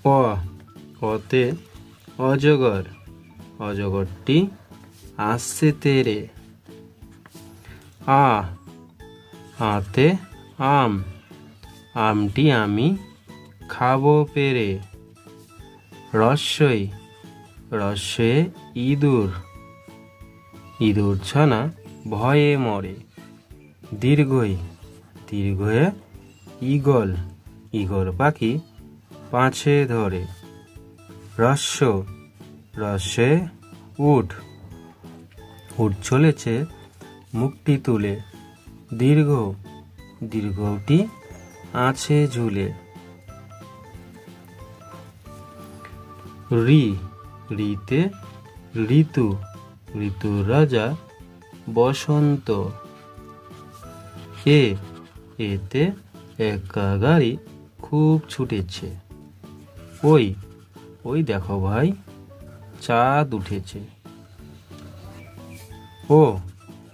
অ অতে অজগর, অজগরটি আসছে তেরে। আ আতে আম, আমটি আমি খাবো পেরে। রস্যই রস্যে ইঁদুর, ইঁদুর ছানা ভয়ে মরে। দীর্ঘই দীর্ঘয়ে ঈগল, ঈগল পাখি পাছে ধরে। রস্য রস্যে উট, উট চলেছে মুখটি তুলে। দীর্ঘ দীর্ঘটি আছে ঝুলে। ঋ ঋতে ঋতু, ঋতুর রাজা বসন্ত। এ এতে একা গাড়ি খুব ছুটেছে। ওই ওই দেখো ভাই, চাঁদ উঠেছে। ও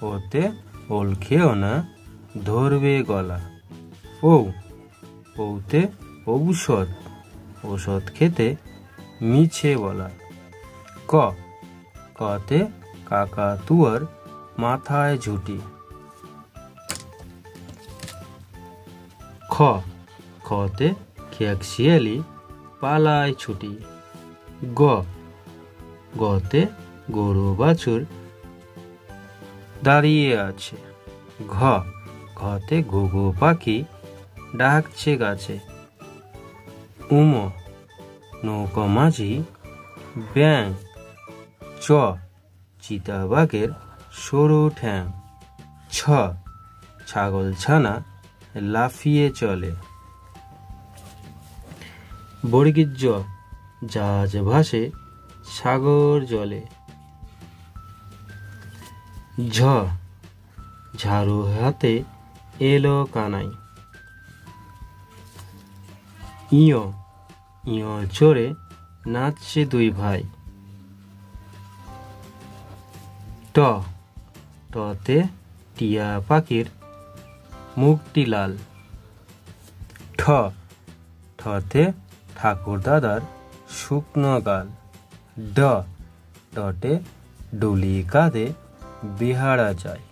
ওতে ওল খেও না, ধরবে গলা। ও ওতে ঔষধ, ঔষধ খেতে মিছে বলা। ক কতে কাকাতুয়ার মাথায় ঝুঁটি। খ খতে খেক শিয়ালি পালায় ছুটি। গ গতে গরু বাছুর দাঁড়িয়ে আছে। ঘ ঘতে ঘুঘু পাখি ডাকছে গাছে। উম নৌকা মাঝি ব্যাং। চ চিতাবাঘের সরু ঠ্যাং। ছ ছাগল ছানা লাফিয়ে চলে। বর্গীর জ জাহাজ ভাসে সাগর জলে। ঝ ঝাড়ু হাতে এলো কানাই। ইয় ইয় চড়ে নাচছে দুই ভাই। ট টতে টিয়া পাখির মুখটি লাল। ঠ ঠতে ঠাকুর দাদার শুকনো গাল। ড ডটে ডুলি কাঁধে বেহারা যায়।